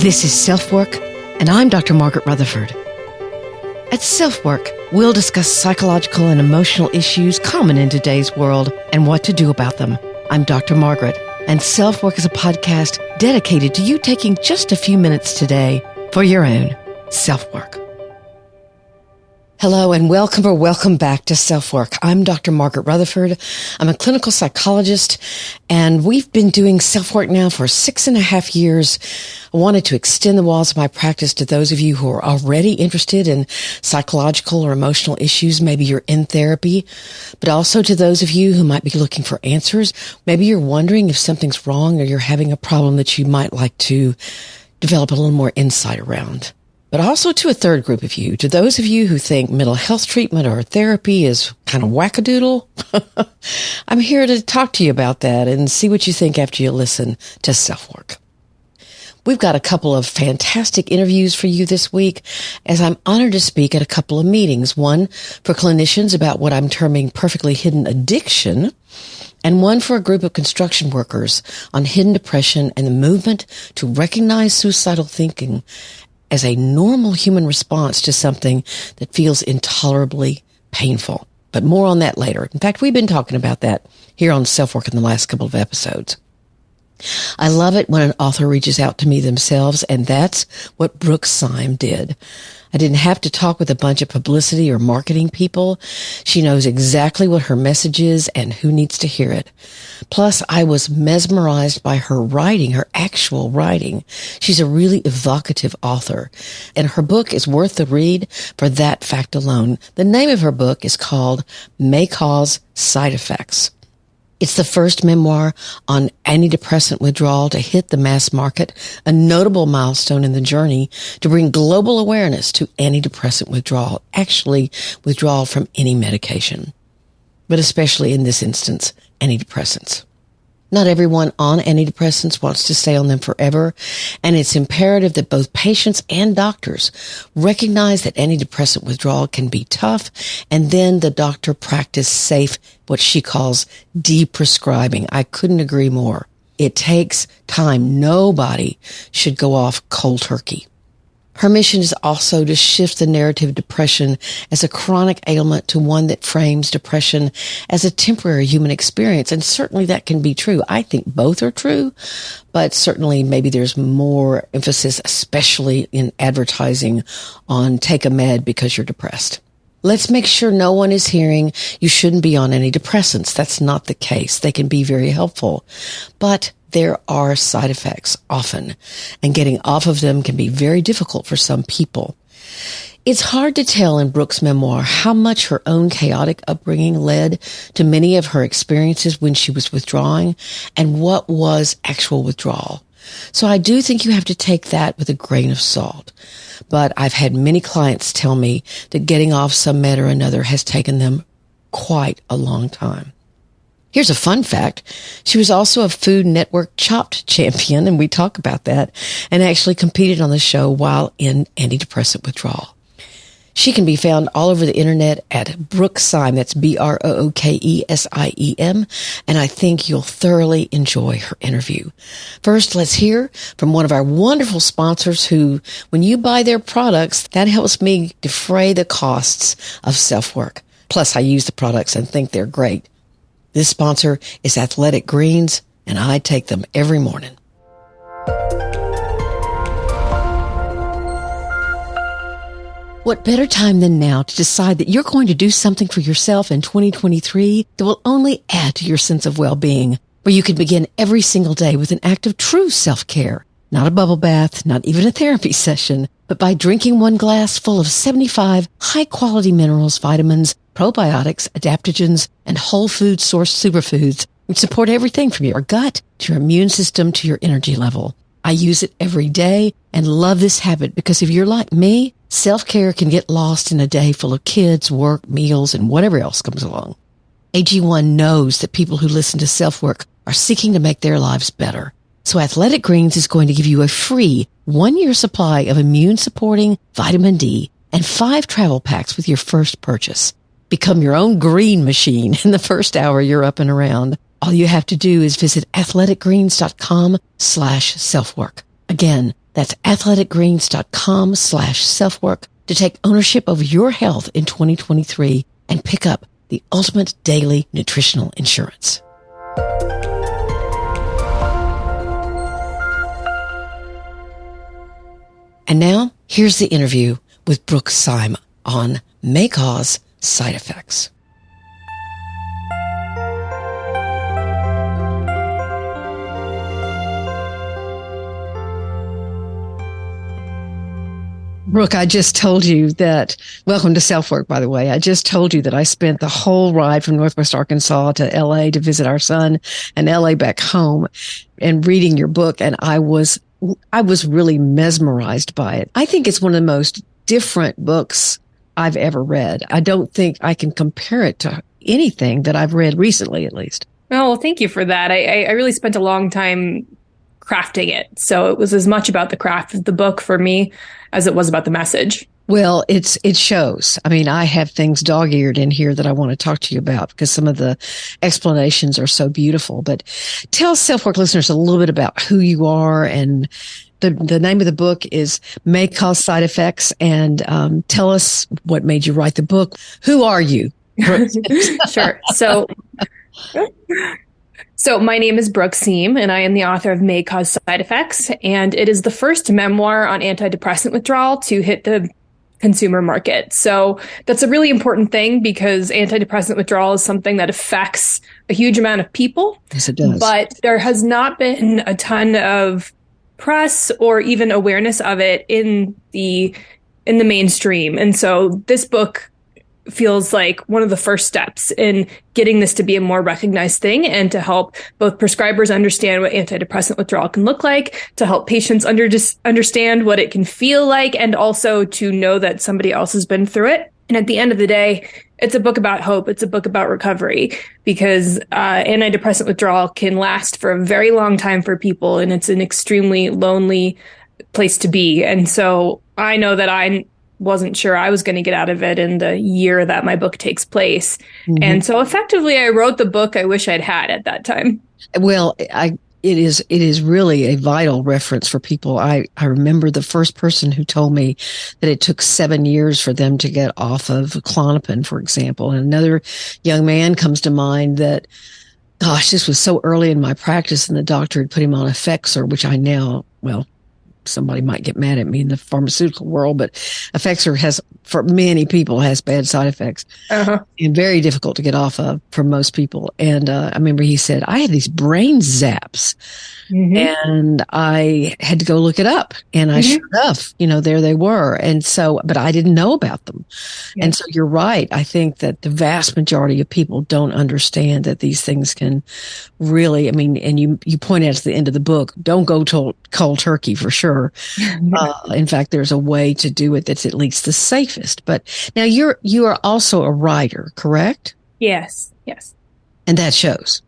This is SelfWork, and I'm Dr. Margaret Rutherford. At SelfWork, we'll discuss psychological and emotional issues common in today's world and what to do about them. I'm Dr. Margaret, and SelfWork is a podcast dedicated to you taking just a few minutes today for your own self-work. Hello and welcome back to SelfWork. I'm Dr. Margaret Rutherford. I'm a clinical psychologist, and we've been doing self-work now for 6.5 years. I wanted to extend the walls of my practice to those of you who are already interested in psychological or emotional issues. Maybe you're in therapy, but also to those of you who might be looking for answers. Maybe you're wondering if something's wrong or you're having a problem that you might like to develop a little more insight around. But also to a third group of you, to those of you who think mental health treatment or therapy is kind of wackadoodle. I'm here to talk to you about that and see what you think after you listen to SelfWork. We've got a couple of fantastic interviews for you this week, as I'm honored to speak at a couple of meetings. One for clinicians about what I'm terming perfectly hidden addiction, and one for a group of construction workers on hidden depression and the movement to recognize suicidal thinking as a normal human response to something that feels intolerably painful. But more on that later. In fact, we've been talking about that here on SelfWork in the last couple of episodes. I love it when an author reaches out to me themselves, and that's what Brooke Siem did. I didn't have to talk with a bunch of publicity or marketing people. She knows exactly what her message is and who needs to hear it. Plus, I was mesmerized by her writing, her actual writing. She's a really evocative author, and her book is worth the read for that fact alone. The name of her book is called May Cause Side Effects. It's the first memoir on antidepressant withdrawal to hit the mass market, a notable milestone in the journey to bring global awareness to antidepressant withdrawal, actually withdrawal from any medication, but especially in this instance, antidepressants. Not everyone on antidepressants wants to stay on them forever, and it's imperative that both patients and doctors recognize that antidepressant withdrawal can be tough, and then the doctor practice safe, what she calls deprescribing. I couldn't agree more. It takes time. Nobody should go off cold turkey. Her mission is also to shift the narrative of depression as a chronic ailment to one that frames depression as a temporary human experience. And certainly that can be true. I think both are true, but certainly maybe there's more emphasis, especially in advertising, on take a med because you're depressed. Let's make sure no one is hearing you shouldn't be on antidepressants. That's not the case. They can be very helpful, but there are side effects often, and getting off of them can be very difficult for some people. It's hard to tell in Brooke's memoir how much her own chaotic upbringing led to many of her experiences when she was withdrawing and what was actual withdrawal. So I do think you have to take that with a grain of salt. But I've had many clients tell me that getting off some med or another has taken them quite a long time. Here's a fun fact. She was also a Food Network Chopped champion, and we talk about that, and actually competed on the show while in antidepressant withdrawal. She can be found all over the internet at Brooke Siem. That's BROOKESIEM, and I think you'll thoroughly enjoy her interview. First, let's hear from one of our wonderful sponsors who, when you buy their products, that helps me defray the costs of self-work. Plus, I use the products and think they're great. This sponsor is Athletic Greens, and I take them every morning. What better time than now to decide that you're going to do something for yourself in 2023 that will only add to your sense of well-being, where you can begin every single day with an act of true self-care. Not a bubble bath, not even a therapy session, but by drinking one glass full of 75 high-quality minerals, vitamins, probiotics, adaptogens, and whole food sourced superfoods, which support everything from your gut to your immune system to your energy level. I use it every day and love this habit because if you're like me, self-care can get lost in a day full of kids, work, meals, and whatever else comes along. AG1 knows that people who listen to SelfWork are seeking to make their lives better. So Athletic Greens is going to give you a free 1-year supply of immune-supporting vitamin D and 5 travel packs with your first purchase. Become your own green machine in the first hour you're up and around. All you have to do is visit athleticgreens.com/selfwork. Again, That's athleticgreens.com/selfwork to take ownership of your health in 2023 and pick up the ultimate daily nutritional insurance. And now, here's the interview with Brooke Siem on may cause side effects. Brooke, I just told you that, welcome to SelfWork, by the way. I just told you that I spent the whole ride from Northwest Arkansas to LA to visit our son and LA back home and reading your book. And I was really mesmerized by it. I think it's one of the most different books I've ever read. I don't think I can compare it to anything that I've read recently, at least. Oh, well, thank you for that. I really spent a long time crafting it. So it was as much about the craft of the book for me as it was about the message. Well, it shows. I mean, I have things dog-eared in here that I want to talk to you about because some of the explanations are so beautiful. But tell SelfWork listeners a little bit about who you are, and the name of the book is May Cause Side Effects. And tell us what made you write the book. Who are you? Sure. So my name is Brooke Siem, and I am the author of May Cause Side Effects, and it is the first memoir on antidepressant withdrawal to hit the consumer market. So that's a really important thing because antidepressant withdrawal is something that affects a huge amount of people. Yes, it does. But there has not been a ton of press or even awareness of it in the mainstream. And so this book feels like one of the first steps in getting this to be a more recognized thing and to help both prescribers understand what antidepressant withdrawal can look like, to help patients understand what it can feel like, and also to know that somebody else has been through it. And at the end of the day, it's a book about hope. It's a book about recovery because antidepressant withdrawal can last for a very long time for people, and it's an extremely lonely place to be. And so I know that I wasn't sure I was going to get out of it in the year that my book takes place. Mm-hmm. And so effectively, I wrote the book I wish I'd had at that time. Well, it is really a vital reference for people. I remember the first person who told me that it took 7 years for them to get off of Klonopin, for example. And another young man comes to mind that, gosh, this was so early in my practice, and the doctor had put him on Effexor, which I now, well, somebody might get mad at me in the pharmaceutical world, but Effexor has, for many people, has bad side effects and very difficult to get off of for most people. And I remember he said, I had these brain zaps and I had to go look it up. And I sure enough, there they were. And so, but I didn't know about them. Yeah. And so you're right. I think that the vast majority of people don't understand that these things can really, and you point out at the end of the book, don't go cold turkey for sure. In fact, there's a way to do it that's at least the safest. But now you are also a writer, correct? Yes. And that shows.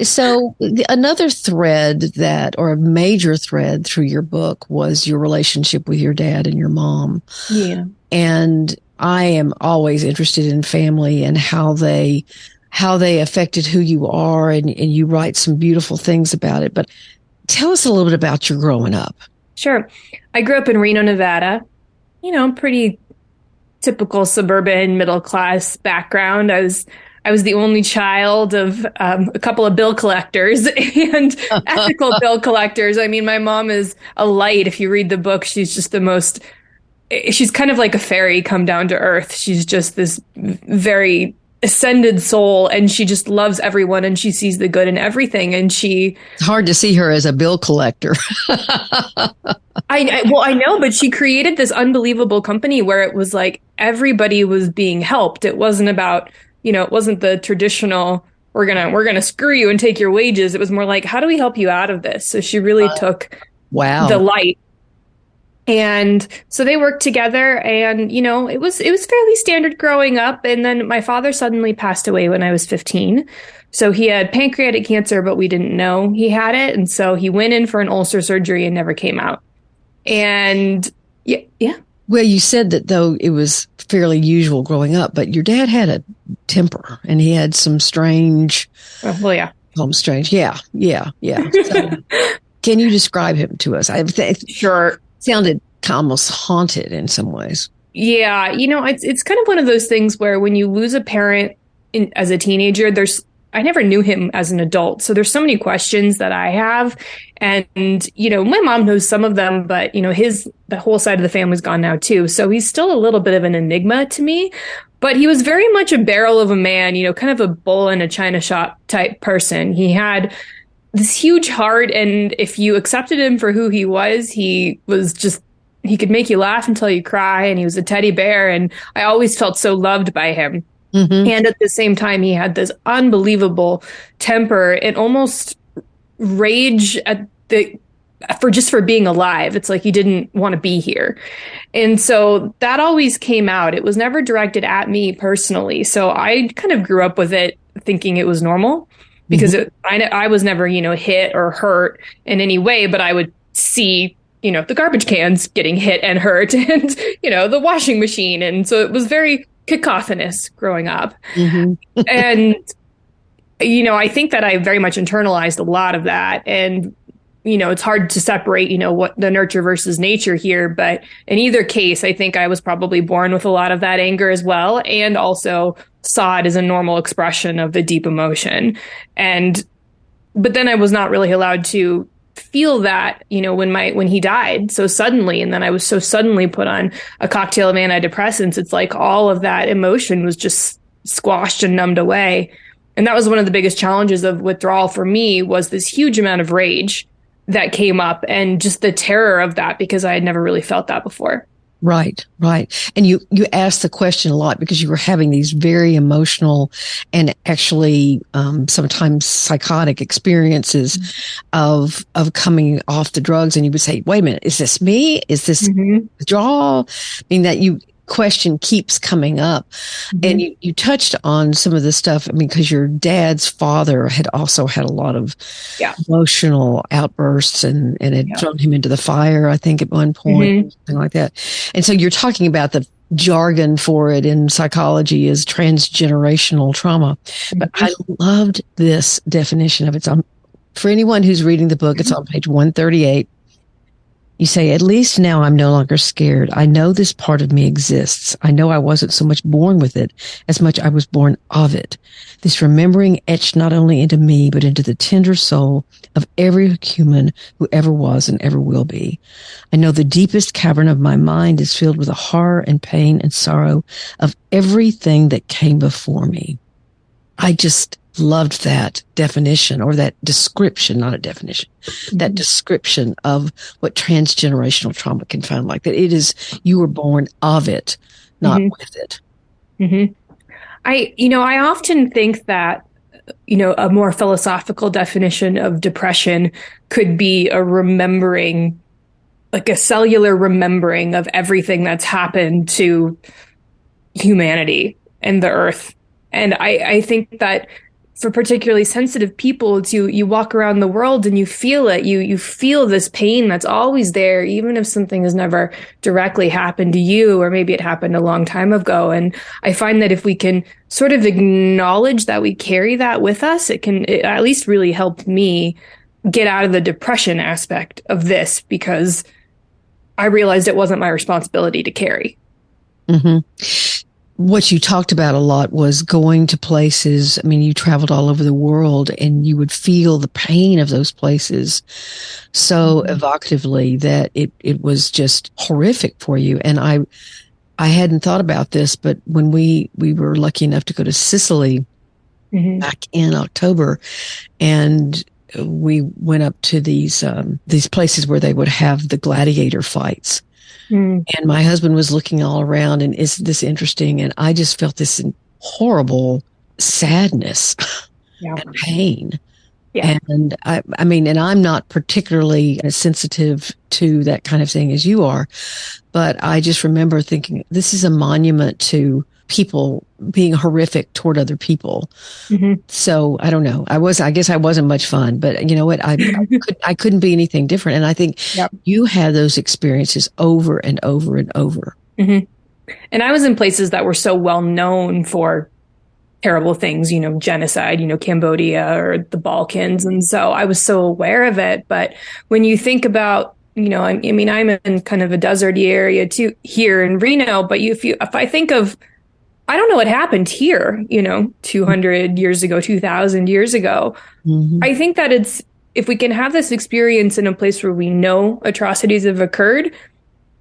So another thread or a major thread through your book was your relationship with your dad and your mom. Yeah. And I am always interested in family and how they affected who you are, and you write some beautiful things about it. But tell us a little bit about your growing up. Sure. I grew up in Reno, Nevada, pretty typical suburban middle class background. I was the only child of a couple of bill collectors and ethical bill collectors. I mean, my mom is a light. If you read the book, she's just she's kind of like a fairy come down to earth. She's just this very ascended soul, and she just loves everyone, and she sees the good in everything. And it's hard to see her as a bill collector. I know, but she created this unbelievable company where it was like everybody was being helped. It wasn't about, it wasn't the traditional, we're gonna screw you and take your wages. It was more like, how do we help you out of this? So she really took the light. And so they worked together, and, it was fairly standard growing up. And then my father suddenly passed away when I was 15. So he had pancreatic cancer, but we didn't know he had it. And so he went in for an ulcer surgery and never came out. And yeah. Well, you said that though it was fairly usual growing up, but your dad had a temper and he had some strange Home Strange. Yeah. So, can you describe him to us? Sure. Sounded almost haunted in some ways. Yeah, it's kind of one of those things where when you lose a parent as a teenager, I never knew him as an adult. So there's so many questions that I have. And, my mom knows some of them, but, the whole side of the family's gone now too. So he's still a little bit of an enigma to me, but he was very much a barrel of a man, kind of a bull in a china shop type person. He had this huge heart. And if you accepted him for who he could make you laugh until you cry. And he was a teddy bear. And I always felt so loved by him. Mm-hmm. And at the same time, he had this unbelievable temper and almost rage for being alive. It's like he didn't want to be here. And so that always came out. It was never directed at me personally. So I kind of grew up with it thinking it was normal because I was never, hit or hurt in any way, but I would see the garbage cans getting hit and hurt and, the washing machine. And so it was very cacophonous growing up. Mm-hmm. And, I think that I very much internalized a lot of that. And, it's hard to separate, what the nurture versus nature here. But in either case, I think I was probably born with a lot of that anger as well. And also saw it as a normal expression of the deep emotion. But then I was not really allowed to feel that, when he died so suddenly, and then I was so suddenly put on a cocktail of antidepressants, it's like all of that emotion was just squashed and numbed away. And that was one of the biggest challenges of withdrawal for me, was this huge amount of rage that came up and just the terror of that, because I had never really felt that before. Right. And you asked the question a lot because you were having these very emotional and actually sometimes psychotic experiences of coming off the drugs. And you would say, wait a minute, is this me? Is this withdrawal? I mean, that question keeps coming up. And you touched on some of the stuff. I mean, because your dad's father had also had a lot of emotional outbursts and had thrown him into the fire, I think, at one point, something like that. And so you're talking about the jargon for it in psychology is transgenerational trauma. But I loved this definition of it. For anyone who's reading the book, it's on page 138. You say, at least now I'm no longer scared. I know this part of me exists. I know I wasn't so much born with it as much I was born of it. This remembering etched not only into me, but into the tender soul of every human who ever was and ever will be. I know the deepest cavern of my mind is filled with the horror and pain and sorrow of everything that came before me. I just loved that definition, or that description, not a definition, that description of what transgenerational trauma can find like. That it is, you were born of it, not with it. I often think that, a more philosophical definition of depression could be a remembering, like a cellular remembering of everything that's happened to humanity and the earth. And I think that for particularly sensitive people, it's you walk around the world and you feel it. You feel this pain that's always there, even if something has never directly happened to you, or maybe it happened a long time ago. And I find that if we can sort of acknowledge that we carry that with us, it at least really helped me get out of the depression aspect of this, because I realized it wasn't my responsibility to carry. What you talked about a lot was going to places. I mean, you traveled all over the world and you would feel the pain of those places so evocatively that it was just horrific for you. And I hadn't thought about this, but when we were lucky enough to go to Sicily back in October, and we went up to these places where they would have the gladiator fights. And my husband was looking all around, and is this interesting? And I just felt this horrible sadness and pain. And I mean, and I'm not particularly as sensitive to that kind of thing as you are, but I just remember thinking, this is a monument to people being horrific toward other people. So I don't know. I guess I wasn't much fun, but you know what? I couldn't be anything different. And I think you had those experiences over and over and over. And I was in places that were so well known for terrible things, genocide, Cambodia or the Balkans. And so I was so aware of it. But when you think about, I'm in kind of a deserty area too here in Reno, but if I think of, I don't know what happened here, 200 years ago, 2000 years ago. Mm-hmm. I think that if we can have this experience in a place where we know atrocities have occurred,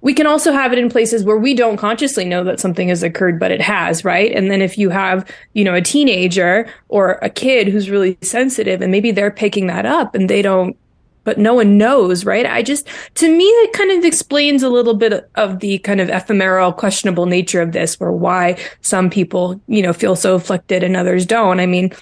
we can also have it in places where we don't consciously know that something has occurred, but it has, right? And then if you have, a teenager or a kid who's really sensitive and maybe they're picking that up and they don't, but no one knows, right? To me, it kind of explains a little bit of the kind of ephemeral, questionable nature of this, or why some people, feel so afflicted and others don't. I mean,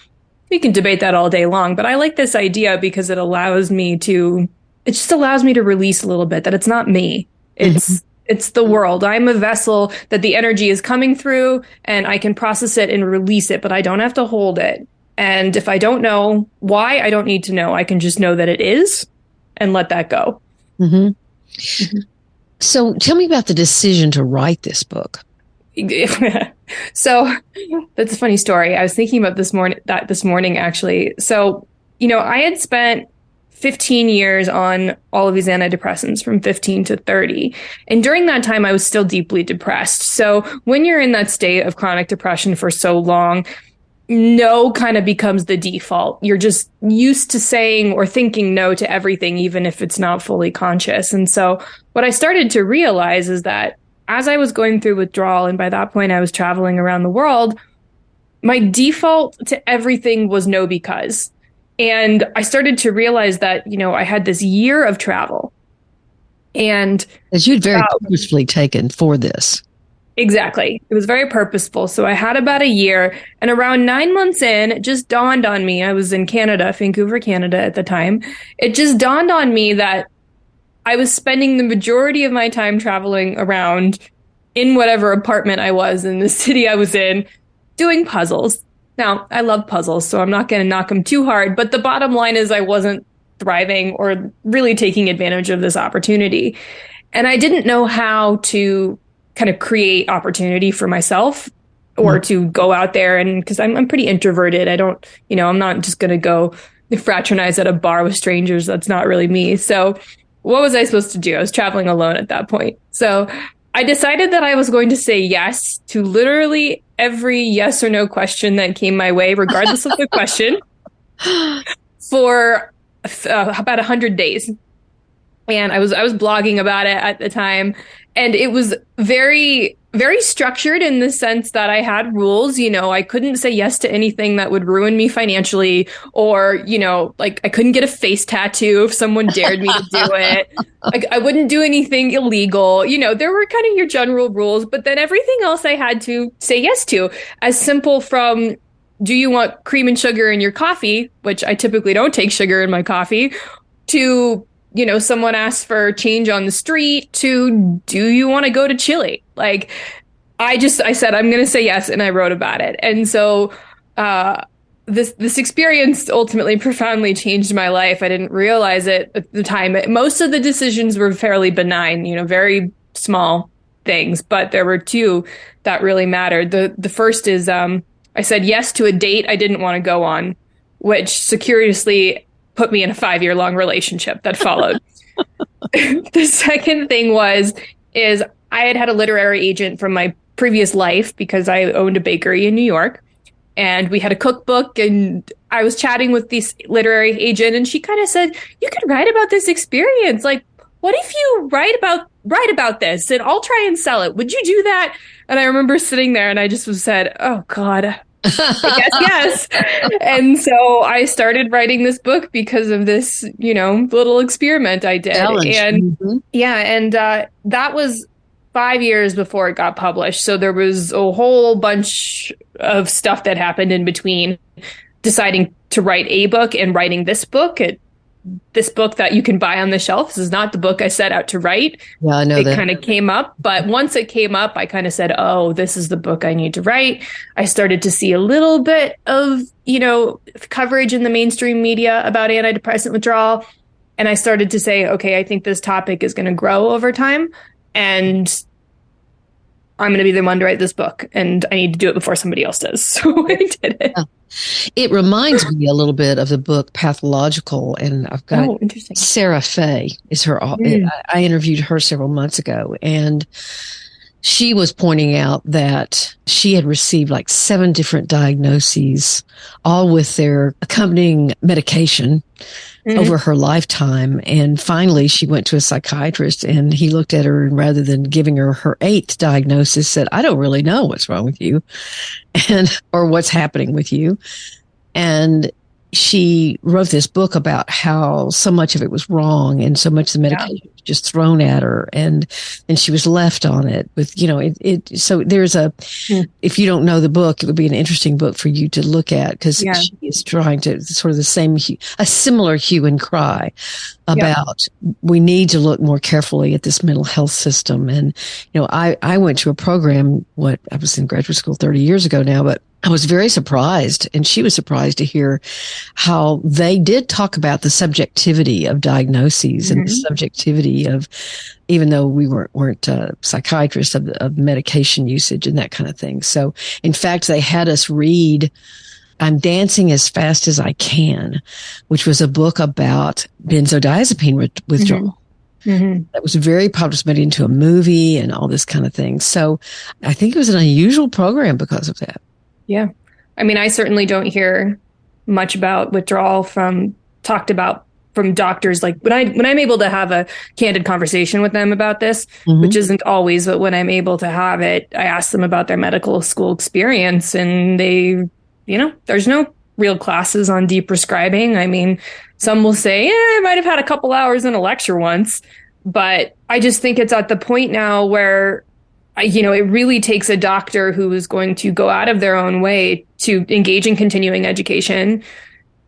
we can debate that all day long, but I like this idea because it just allows me to release a little bit, that it's not me. It's the world. I'm a vessel that the energy is coming through, and I can process it and release it, but I don't have to hold it. And if I don't know why, I don't need to know. I can just know that it is and let that go. Mm-hmm. Mm-hmm. So tell me about the decision to write this book. So that's a funny story. I was thinking about this morning, actually. So, I had spent 15 years on all of these antidepressants from 15 to 30. And during that time, I was still deeply depressed. So when you're in that state of chronic depression for so long, no kind of becomes the default. You're just used to saying or thinking no to everything, even if it's not fully conscious. And so what I started to realize is that as I was going through withdrawal, and by that point I was traveling around the world, my default to everything was no because. And I started to realize that, I had this year of travel. And as you'd very purposefully taken for this. Exactly. It was very purposeful. So I had about a year, and around 9 months in, it just dawned on me. I was in Canada, Vancouver, Canada at the time. It just dawned on me that I was spending the majority of my time traveling around in whatever apartment I was in the city I was in, doing puzzles. Now, I love puzzles, so I'm not going to knock them too hard. But the bottom line is I wasn't thriving or really taking advantage of this opportunity. And I didn't know how to kind of create opportunity for myself or to go out there. And because I'm pretty introverted, I don't, I'm not just going to go fraternize at a bar with strangers. That's not really me. So what was I supposed to do? I was traveling alone at that point. So I decided that I was going to say yes to literally every yes or no question that came my way, regardless of the question, for about 100 days. And I was blogging about it at the time. And it was very, very structured in the sense that I had rules. I couldn't say yes to anything that would ruin me financially, or, I couldn't get a face tattoo if someone dared me to do it. I wouldn't do anything illegal. There were kind of your general rules, but then everything else I had to say yes to, as simple from, do you want cream and sugar in your coffee, which I typically don't take sugar in my coffee, to someone asks for change on the street, to, do you want to go to Chile? I said, I'm going to say yes. And I wrote about it. And so, this experience ultimately profoundly changed my life. I didn't realize it at the time. Most of the decisions were fairly benign, very small things, but there were two that really mattered. The first is, I said yes to a date I didn't want to go on, which circuitously put me in a 5-year-long relationship that followed. The second thing is I had a literary agent from my previous life because I owned a bakery in New York, and we had a cookbook, and I was chatting with this literary agent, and she kind of said, you could write about this experience. What if you write about this and I'll try and sell it? Would you do that? And I remember sitting there and I just said, oh God, yes. And so I started writing this book because of this, little experiment I did. Challenge. And that was 5 years before it got published. So there was a whole bunch of stuff that happened in between deciding to write a book and writing this book. This book that you can buy on the shelf. This is not the book I set out to write. Yeah, I know it that. kind of came up. But once it came up, I kind of said, oh, this is the book I need to write. I started to see a little bit of, coverage in the mainstream media about antidepressant withdrawal. And I started to say, okay, I think this topic is going to grow over time. And I'm going to be the one to write this book, and I need to do it before somebody else does. So I did it. It reminds me a little bit of the book Pathological, and I've got interesting. Sarah Fay is her. I interviewed her several months ago, and she was pointing out that she had received like 7 different diagnoses, all with their accompanying medication over her lifetime. And finally, she went to a psychiatrist, and he looked at her, and rather than giving her her 8th diagnosis, said, "I don't really know what's wrong with you or what's happening with you." And she wrote this book about how so much of it was wrong, and so much of the medication was just thrown at her, and she was left on it with, so there's if you don't know the book, it would be an interesting book for you to look at, because she is trying to sort of a similar hue and cry about we need to look more carefully at this mental health system. And, I went to a program, I was in graduate school 30 years ago now, but I was very surprised, and she was surprised to hear how they did talk about the subjectivity of diagnoses and the subjectivity of, even though we weren't psychiatrists, of medication usage and that kind of thing. So, in fact, they had us read I'm Dancing as Fast as I Can, which was a book about benzodiazepine withdrawal. That was very popular, made into a movie and all this kind of thing. So I think it was an unusual program because of that. Yeah. I mean, I certainly don't hear much about withdrawal talked about from doctors. Like when I'm able to have a candid conversation with them about this, which isn't always, but when I'm able to have it, I ask them about their medical school experience, and they, there's no real classes on deprescribing. I mean, some will say, I might have had a couple hours in a lecture once, but I just think it's at the point now where it really takes a doctor who is going to go out of their own way to engage in continuing education,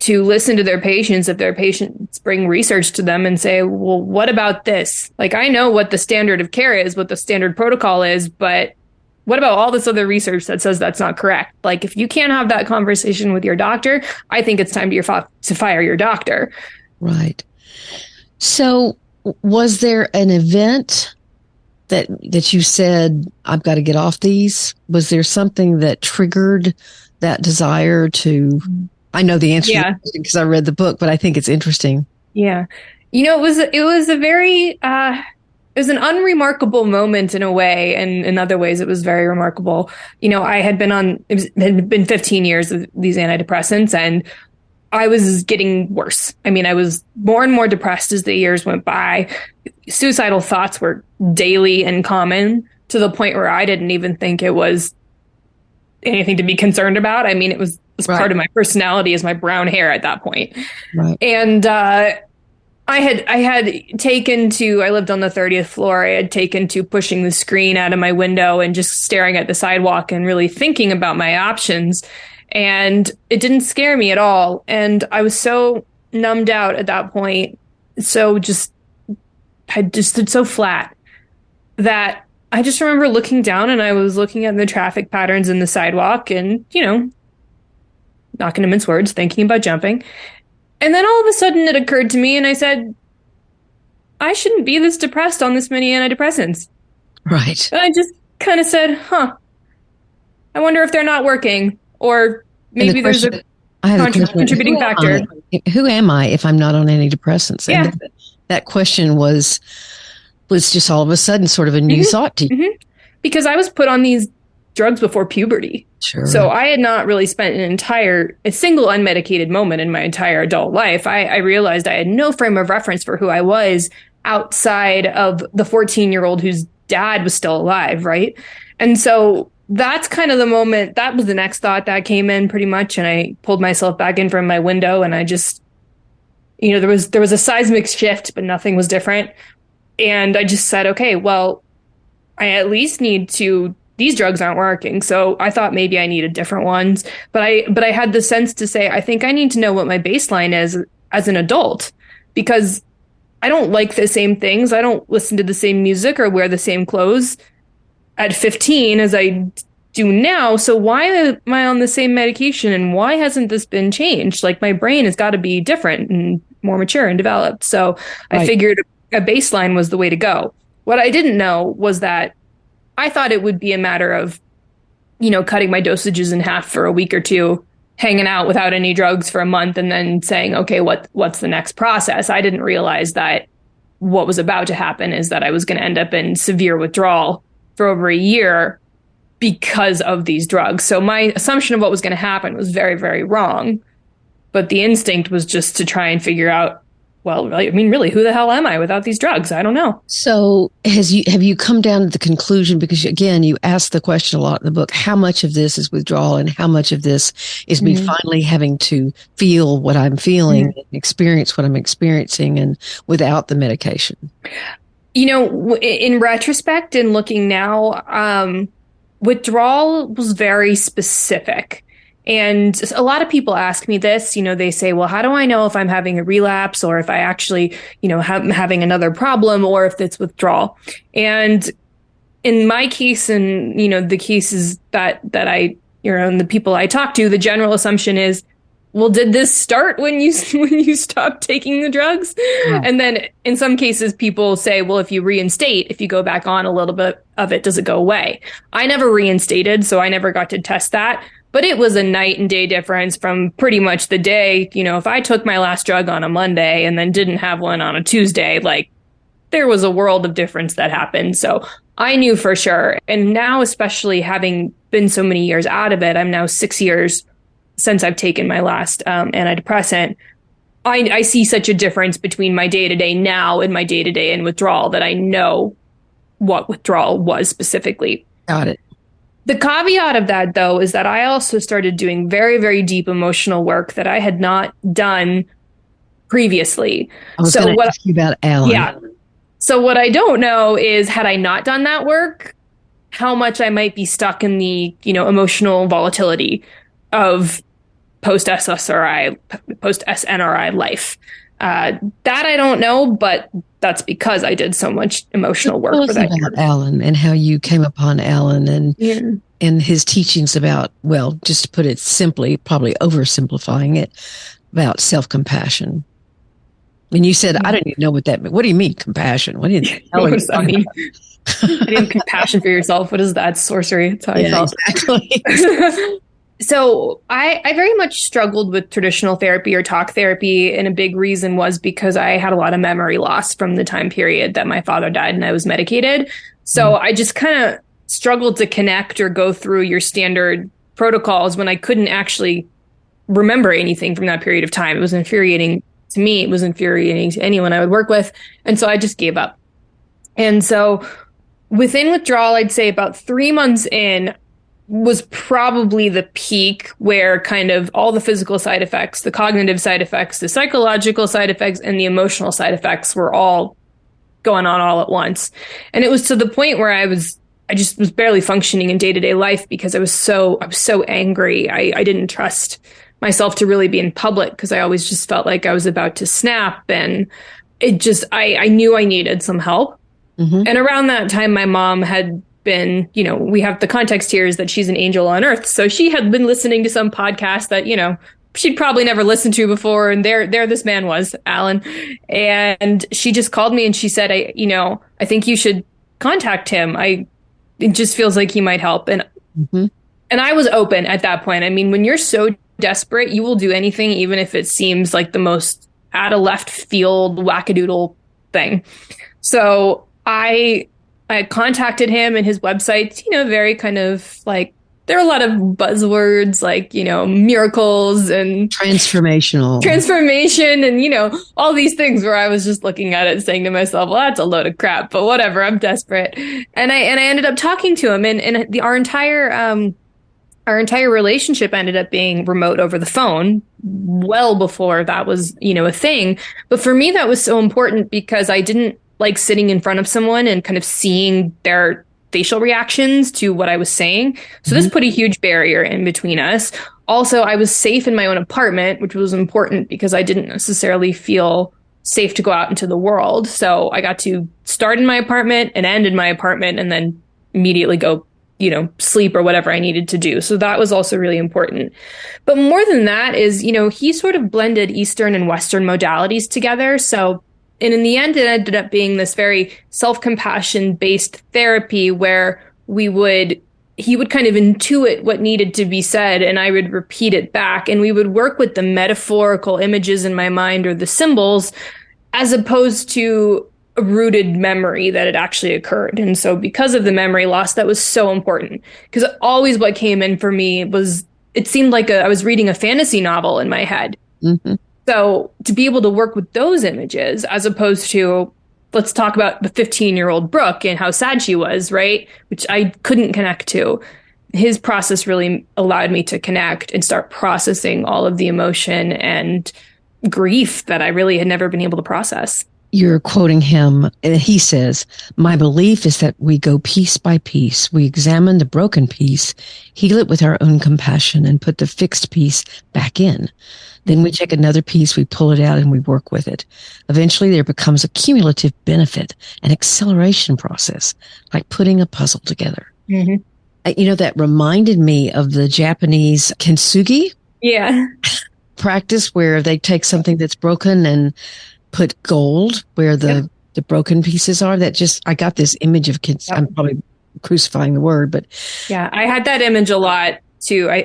to listen to their patients if their patients bring research to them and say, well, what about this? Like, I know what the standard of care is, what the standard protocol is, but what about all this other research that says that's not correct? Like, if you can't have that conversation with your doctor, I think it's time to fire your doctor. Right. So was there an event that you said, I've got to get off these? Was there something that triggered that desire to, I know the answer because I read the book, but I think it's interesting. Yeah. It was a very, it was an unremarkable moment in a way. And in other ways, it was very remarkable. I had been had been 15 years of these antidepressants, and I was getting worse. I mean, I was more and more depressed as the years went by. Suicidal thoughts were daily and common, to the point where I didn't even think it was anything to be concerned about. I mean, it was part of my personality, as my brown hair at that point. Right. And I had taken to, I lived on the 30th floor. I had taken to pushing the screen out of my window and just staring at the sidewalk and really thinking about my options. And it didn't scare me at all. And I was so numbed out at that point. I just stood so flat that I just remember looking down, and I was looking at the traffic patterns in the sidewalk and, not going to mince words, thinking about jumping. And then all of a sudden it occurred to me, and I said, I shouldn't be this depressed on this many antidepressants. Right. And I just kind of said, I wonder if they're not working, or maybe there's a contributing factor. Who am I if I'm not on antidepressants? Yeah. And that question was just all of a sudden sort of a new thought to you. Because I was put on these drugs before puberty. Sure. So I had not really spent a single unmedicated moment in my entire adult life. I realized I had no frame of reference for who I was outside of the 14-year-old whose dad was still alive, right? And so that's kind of the moment. That was the next thought that came in pretty much. And I pulled myself back in from my window, and I just, there was a seismic shift, but nothing was different. And I just said, okay, well, I at least need to, these drugs aren't working. So I thought maybe I needed different ones, but I had the sense to say, I think I need to know what my baseline is as an adult, because I don't like the same things. I don't listen to the same music or wear the same clothes at 15 as I do now. So why am I on the same medication, and why hasn't this been changed? Like, my brain has got to be different and more mature and developed. So I figured a baseline was the way to go. What I didn't know was that I thought it would be a matter of, cutting my dosages in half for a week or two, hanging out without any drugs for a month, and then saying, okay, what's the next process? I didn't realize that what was about to happen is that I was going to end up in severe withdrawal for over a year because of these drugs. So my assumption of what was going to happen was very, very wrong. But the instinct was just to try and figure out, well, really, who the hell am I without these drugs? I don't know. So have you come down to the conclusion, because again, you asked the question a lot in the book, how much of this is withdrawal and how much of this is me finally having to feel what I'm feeling and experience what I'm experiencing and without the medication? In retrospect and looking now, withdrawal was very specific. And a lot of people ask me this, they say, well, how do I know if I'm having a relapse or if I actually, having another problem or if it's withdrawal? And in my case and, the cases that I, and the people I talk to, the general assumption is, well, did this start when you stopped taking the drugs? Yeah. And then in some cases, people say, well, if you reinstate, if you go back on a little bit of it, does it go away? I never reinstated, so I never got to test that. But it was a night and day difference from pretty much the day, if I took my last drug on a Monday and then didn't have one on a Tuesday, there was a world of difference that happened. So I knew for sure. And now, especially having been so many years out of it, I'm now 6 years since I've taken my last antidepressant. I see such a difference between my day-to-day now and my day-to-day in withdrawal that I know what withdrawal was specifically. Got it. The caveat of that, though, is that I also started doing very, very deep emotional work that I had not done previously. I was going to ask you about Alan. Yeah. So what I don't know is, had I not done that work, how much I might be stuck in the, emotional volatility of post-SSRI, post-SNRI life. That I don't know, but that's because I did so much emotional work for that. About Alan and how you came upon Alan and his teachings about, well, just to put it simply, probably oversimplifying it, about self-compassion. And you said, I don't even know what that means. What do you mean, compassion? What do you mean? I mean, compassion for yourself. What is that? Sorcery. That's how I felt. Exactly. So I very much struggled with traditional therapy or talk therapy. And a big reason was because I had a lot of memory loss from the time period that my father died and I was medicated. So I just kind of struggled to connect or go through your standard protocols when I couldn't actually remember anything from that period of time. It was infuriating to me. It was infuriating to anyone I would work with. And so I just gave up. And so within withdrawal, I'd say about 3 months in, was probably the peak where kind of all the physical side effects, the cognitive side effects, the psychological side effects, and the emotional side effects were all going on all at once. And it was to the point where I just was barely functioning in day-to-day life because I was so angry. I didn't trust myself to really be in public because I always just felt like I was about to snap. And I knew I needed some help. Mm-hmm. And around that time, my mom had been, we have the context here is that she's an angel on earth. So she had been listening to some podcast that, she'd probably never listened to before. And there this man was, Alan. And she just called me and she said, I think you should contact him. It just feels like he might help. And, and I was open at that point. I mean, when you're so desperate, you will do anything, even if it seems like the most out of left field wackadoodle thing. So I contacted him, and his website's, very kind of like, there are a lot of buzzwords like, miracles and transformation and, all these things where I was just looking at it saying to myself, well, that's a load of crap, but whatever, I'm desperate. And I ended up talking to him, and our entire relationship ended up being remote over the phone well before that was, a thing. But for me, that was so important because I didn't like sitting in front of someone and kind of seeing their facial reactions to what I was saying. So this put a huge barrier in between us. Also, I was safe in my own apartment, which was important because I didn't necessarily feel safe to go out into the world. So I got to start in my apartment and end in my apartment and then immediately go, sleep or whatever I needed to do. So that was also really important. But more than that is, he sort of blended Eastern and Western modalities together. And in the end, it ended up being this very self-compassion based therapy where he would kind of intuit what needed to be said, and I would repeat it back, and we would work with the metaphorical images in my mind or the symbols as opposed to a rooted memory that had actually occurred. And so because of the memory loss, that was so important, because always what came in for me was, it seemed like I was reading a fantasy novel in my head. Mm-hmm. So to be able to work with those images as opposed to, let's talk about the 15-year-old Brooke and how sad she was, right? Which I couldn't connect to. His process really allowed me to connect and start processing all of the emotion and grief that I really had never been able to process. You're quoting him, and he says, "My belief is that we go piece by piece. We examine the broken piece, heal it with our own compassion, and put the fixed piece back in. Then we take another piece, we pull it out, and we work with it. Eventually, there becomes a cumulative benefit, an acceleration process, like putting a puzzle together." Mm-hmm. That reminded me of the Japanese kintsugi practice, where they take something that's broken and put gold where the broken pieces are. I got this image of kids. I'm probably crucifying the word, but yeah, I had that image a lot too. I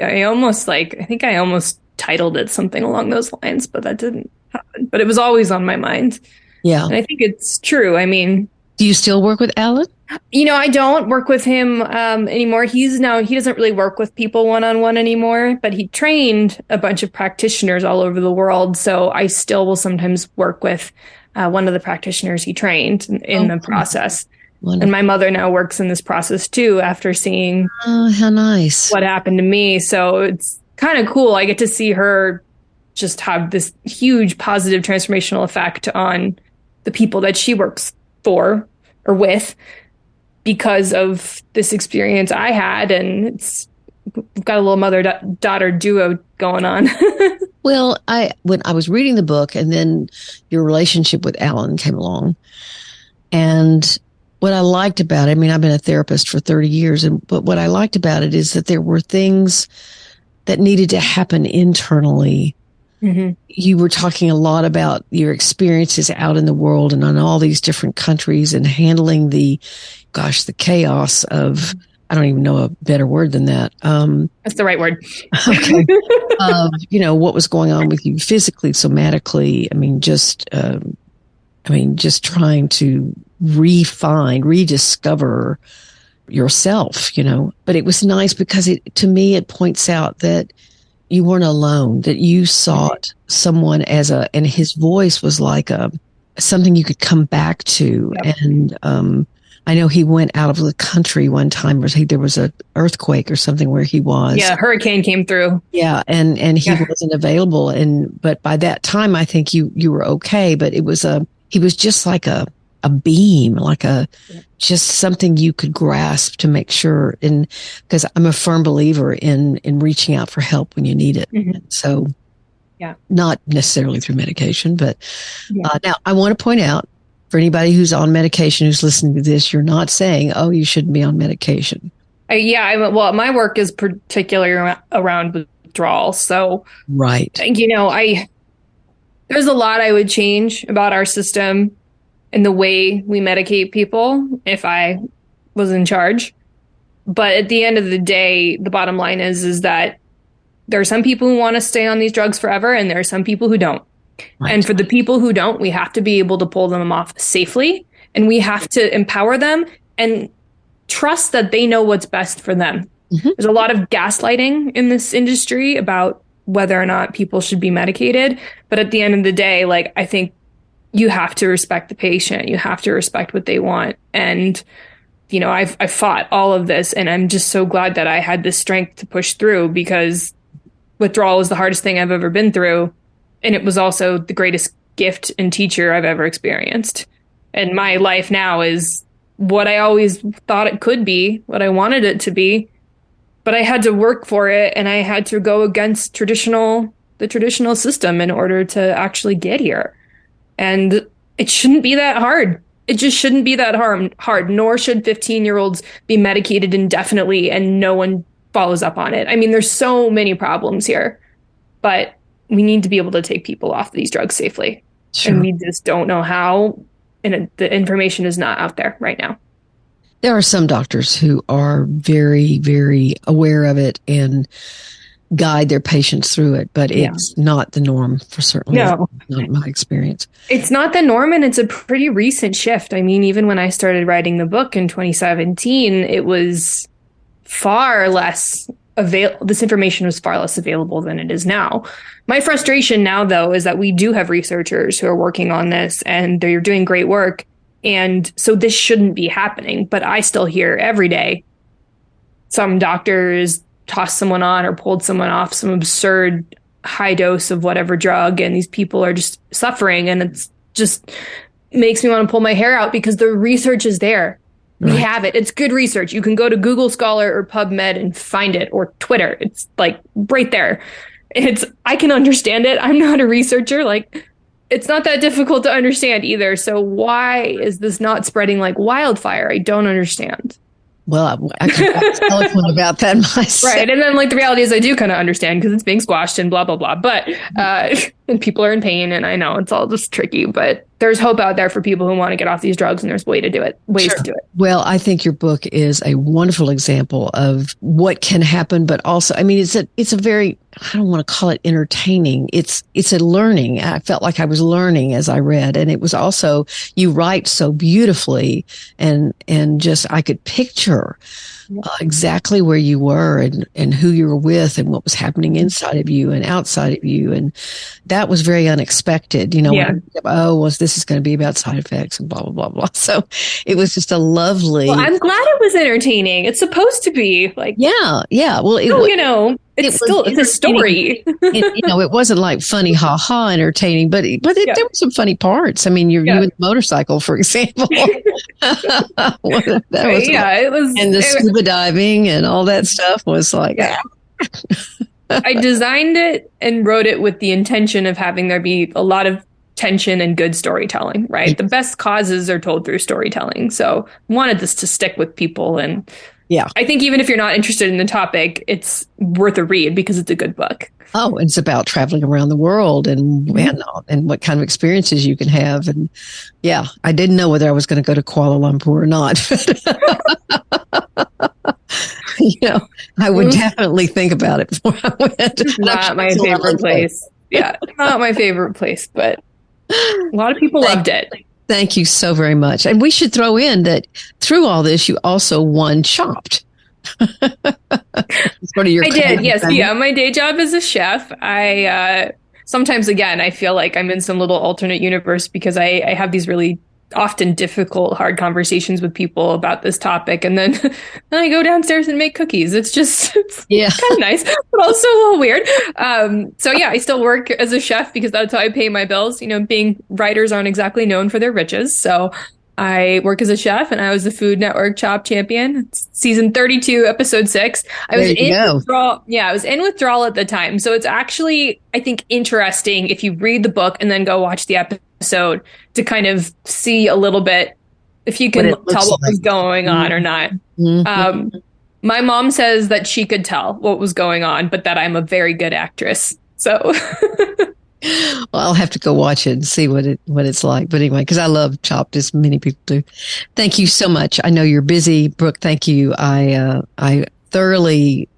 think I almost titled it something along those lines, but that didn't happen. But it was always on my mind. Yeah. And I think it's true. I mean, do you still work with Alan? I don't work with he doesn't really work with people one-on-one anymore, but he trained a bunch of practitioners all over the world. So I still will sometimes work with one of the practitioners he trained in the process. Wonderful. And my mother now works in this process too, after seeing how nice what happened to me. So it's kind of cool. I get to see her just have this huge positive transformational effect on the people that she works for or with, because of this experience I had. And we've got a little mother-daughter duo going on. Well, when I was reading the book, and then your relationship with Alan came along, and what I liked about it, I mean, I've been a therapist for 30 years, but what I liked about it is that there were things that needed to happen internally. Mm-hmm. You were talking a lot about your experiences out in the world and on all these different countries, and handling the chaos of, I don't even know a better word than that. That's the right word. Okay. What was going on with you physically, somatically. Just trying to rediscover yourself, but it was nice because to me, it points out that you weren't alone, that you sought someone and his voice was like something you could come back to. Yep. And, I know he went out of the country one time, there was an earthquake or something where he was. Yeah, hurricane came through. Yeah, and he wasn't available. But by that time, I think you were okay. But he was just like a beam, just something you could grasp to make sure. And because I'm a firm believer in reaching out for help when you need it. Mm-hmm. So, not necessarily through medication, but now I want to point out, for anybody who's on medication, who's listening to this, you're not saying, "Oh, you shouldn't be on medication." My work is particularly around withdrawal. So, right. There's a lot I would change about our system and the way we medicate people if I was in charge. But at the end of the day, the bottom line is that there are some people who want to stay on these drugs forever, and there are some people who don't. Right. And for the people who don't, we have to be able to pull them off safely, and we have to empower them and trust that they know what's best for them. Mm-hmm. There's a lot of gaslighting in this industry about whether or not people should be medicated. But at the end of the day, I think you have to respect the patient. You have to respect what they want. And, I've fought all of this, and I'm just so glad that I had the strength to push through, because withdrawal was the hardest thing I've ever been through. And it was also the greatest gift and teacher I've ever experienced. And my life now is what I always thought it could be, what I wanted it to be. But I had to work for it, and I had to go against the traditional system in order to actually get here. And it shouldn't be that hard. It just shouldn't be that hard, nor should 15-year-olds be medicated indefinitely and no one follows up on it. I mean, there's so many problems here, but we need to be able to take people off these drugs safely. Sure. And we just don't know how, and the information is not out there right now. There are some doctors who are very, very aware of it and guide their patients through it, but it's not the norm for certainly not my experience. It's not the norm, and it's a pretty recent shift. I mean, even when I started writing the book in 2017, it was far less this information was far less available than it is now. My frustration now, though, is that we do have researchers who are working on this and they're doing great work. And so this shouldn't be happening. But I still hear every day some doctors tossed someone on or pulled someone off some absurd high dose of whatever drug. And these people are just suffering. And it's just makes me want to pull my hair out because the research is there. We have it. It's good research. You can go to Google Scholar or PubMed and find it, or Twitter. It's like right there. I can understand it. I'm not a researcher. Like, it's not that difficult to understand either. So why is this not spreading like wildfire? I don't understand. Well, I can wax eloquent about that myself. Right. And then like the reality is I do kind of understand because it's being squashed and blah, blah, blah. But and people are in pain, and I know it's all just tricky, but there's hope out there for people who want to get off these drugs, and there's ways to do it. Well, I think your book is a wonderful example of what can happen, but also, I mean, it's a very, I don't want to call it entertaining. It's a learning. I felt like I was learning as I read, and it was also, you write so beautifully, and just, I could picture exactly where you were and who you were with and what was happening inside of you and outside of you. And that was very unexpected, this is going to be about side effects and blah, blah, blah, blah. So it was just a lovely. Well, I'm glad it was entertaining. It's supposed to be like. Yeah. Well, it's a story. It wasn't like funny, ha entertaining, but there were some funny parts. I mean, you and the motorcycle, for example. It was. And the scuba diving and all that stuff was like. Yeah. I designed it and wrote it with the intention of having there be a lot of tension and good storytelling, right? The best causes are told through storytelling. So I wanted this to stick with people. And I think even if you're not interested in the topic, it's worth a read because it's a good book. Oh, it's about traveling around the world and what kind of experiences you can have. And I didn't know whether I was going to go to Kuala Lumpur or not. I would definitely think about it before I went. Not my favorite place. Not my favorite place, but a lot of people loved it. Thank you so very much. And we should throw in that through all this, you also won Chopped. I did, yes. Yeah, my day job is a chef. I sometimes, again, I feel like I'm in some little alternate universe because I have these really often difficult, hard conversations with people about this topic. And then I go downstairs and make cookies. It's kind of nice, but also a little weird. I still work as a chef because that's how I pay my bills. Being writers aren't exactly known for their riches. So I work as a chef, and I was the Food Network Chopped champion. It's season 32, episode 6. I was in withdrawal. Yeah, I was in withdrawal at the time. So it's actually, I think, interesting if you read the book and then go watch the episode to kind of see a little bit if you can tell what was going on or not. Mm-hmm. My mom says that she could tell what was going on, but that I'm a very good actress. So. Well, I'll have to go watch it and see what it's like. But anyway, because I love Chopped, as many people do. Thank you so much. I know you're busy, Brooke. Thank you. I thoroughly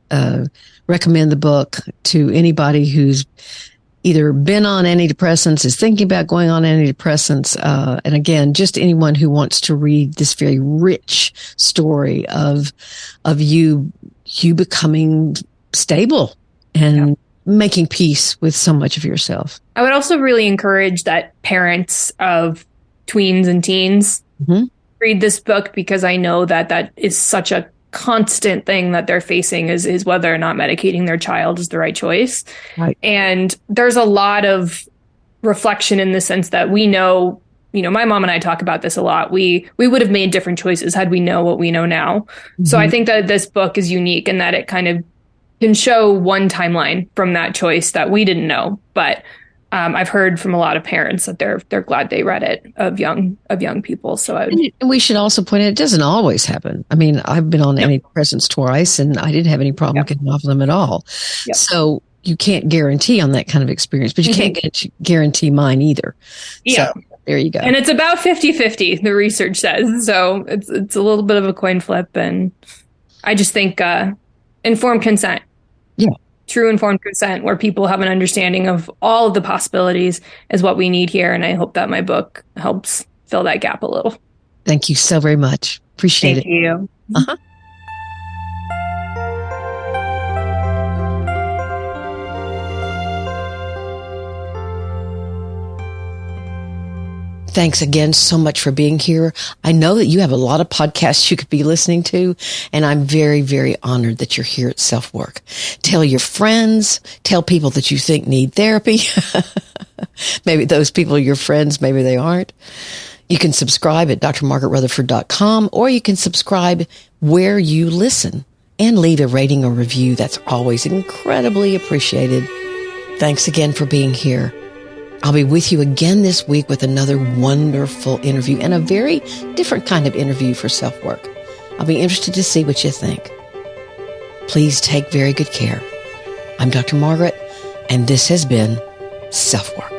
recommend the book to anybody who's either been on antidepressants, is thinking about going on antidepressants, and again, just anyone who wants to read this very rich story of you becoming stable and making peace with so much of yourself. I would also really encourage that parents of tweens and teens read this book, because I know that is such a constant thing that they're facing is whether or not medicating their child is the right choice. Right. And there's a lot of reflection in the sense that we know, my mom and I talk about this a lot. We would have made different choices had we know what we know now. Mm-hmm. So I think that this book is unique in that it kind of can show one timeline from that choice that we didn't know. But I've heard from a lot of parents that they're glad they read it of young people. So and we should also point out, it doesn't always happen. I mean, I've been on antidepressants twice, and I didn't have any problem getting off of them at all. Yep. So you can't guarantee on that kind of experience, but you can't guarantee mine either. Yeah. So There you go. And it's about 50-50, the research says. So it's a little bit of a coin flip. And I just think informed consent. Yeah. True informed consent, where people have an understanding of all of the possibilities, is what we need here. And I hope that my book helps fill that gap a little. Thank you so very much. Appreciate it. Thank you. Uh-huh. Thanks again so much for being here. I know that you have a lot of podcasts you could be listening to, and I'm very, very honored that you're here at SelfWork. Tell your friends, tell people that you think need therapy. Maybe those people are your friends, maybe they aren't. You can subscribe at drmargaretrutherford.com, or you can subscribe where you listen and leave a rating or review. That's always incredibly appreciated. Thanks again for being here. I'll be with you again this week with another wonderful interview, and a very different kind of interview for SelfWork. I'll be interested to see what you think. Please take very good care. I'm Dr. Margaret, and this has been SelfWork.